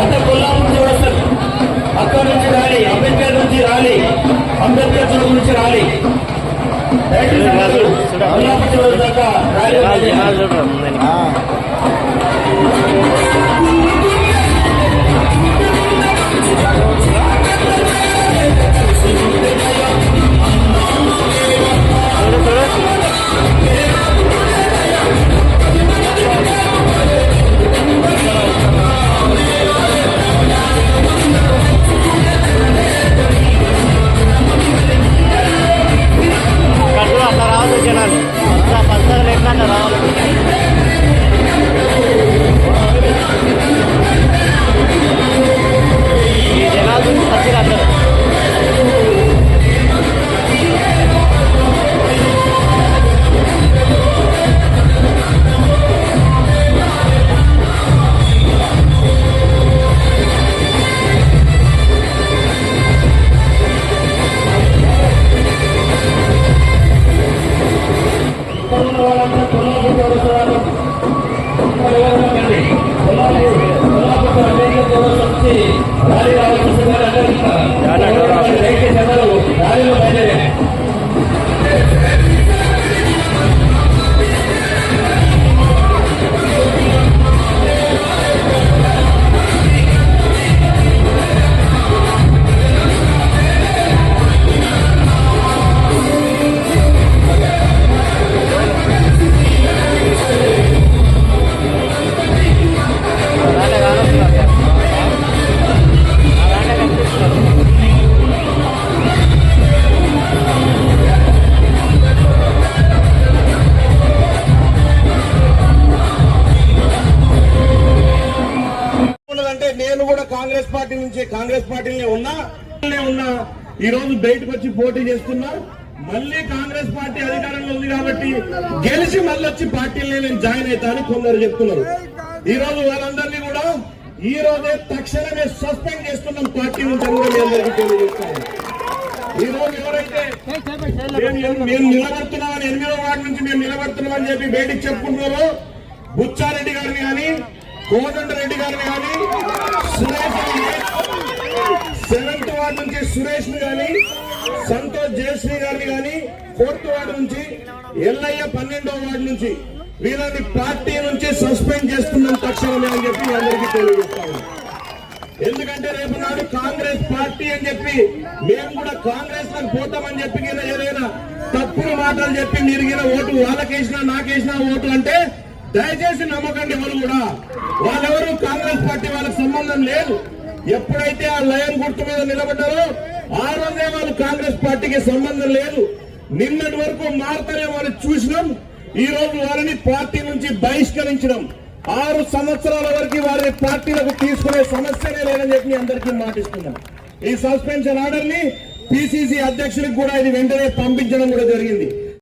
అంటే కొల్లాపూర్ నుంచి వస్తారు, అక్కడ నుంచి రాలి, అంబేద్కర్ నుంచి రాలి, అంబేద్కర్ చౌక్ నుంచి రాలి, కొల్లాపూర్ చౌక్ దాకా ర్యాలీ. కాంగ్రెస్ పార్టీలో ఉన్నా ఈ రోజు బయటకు వచ్చి పోటీ చేస్తున్నా. మళ్ళీ కాంగ్రెస్ పార్టీ అధికారంలో ఉంది కాబట్టి గెలిచి మళ్ళీ వచ్చి పార్టీలో నేను జాయిన్ అవుతా అని కొందరు చెప్తున్నారు. ఈ రోజు వాళ్ళందరినీ కూడా ఈ రోజే తక్షణమే సస్పెండ్ చేస్తున్నాం పార్టీ నుంచి కూడా మీ అందరికీ తెలియజేస్తాను. ఈ రోజు ఎవరైతే మేము నిలబడుతున్నామని 8వ వార్డు నుంచి మేము నిలబడుతున్నామని చెప్పి బయటికి చెప్పుకుంటున్నారో బుచ్చారెడ్డి గారిని కానీ, కోదండ రెడ్డి గారిని కానీ, సురేష్ 7th వార్డు నుంచి సురేష్ ని గాని, సంతోష్ జయశ్రీ గారిని గాని, 4th వార్డు నుంచి ఎల్లయ్య 12వ వార్డు నుంచి వీళ్ళని పార్టీ నుంచి సస్పెండ్ చేస్తున్నాం తక్షణమే అని చెప్పి అందరికీ తెలియజేస్తాము. ఎందుకంటే రేపు నాడు కాంగ్రెస్ పార్టీ అని చెప్పి మేము కూడా కాంగ్రెస్ లకు పోతామని చెప్పి ఏదైనా తప్పుడు మాటలు చెప్పి మీరు ఓటు వాళ్ళకేసినా నాకేసినా ఓటు అంటే దయచేసి నమ్మకండి. ఎవరు కూడా వాళ్ళెవరు కాంగ్రెస్ పార్టీ వాళ్ళకి సంబంధం లేదు. ఎప్పుడైతే ఆ లయన్ గుర్తు మీద నిలబడ్డారో ఆ రోజే వాళ్ళు కాంగ్రెస్ పార్టీకి సంబంధం లేదు. నిన్నటి వరకు మారుతారే వాళ్ళు చూసినాం. ఈ రోజు వారిని పార్టీ నుంచి బహిష్కరించడం, 6 సంవత్సరాల వరకు వారిని పార్టీలకు తీసుకునే సమస్యనే లేదని చెప్పి అందరికీ మాటిస్తున్నాం. ఈ సస్పెన్షన్ ఆర్డర్ ని పిసిసి అధ్యక్షుడికి కూడా ఇది వెంటనే పంపించడం కూడా జరిగింది.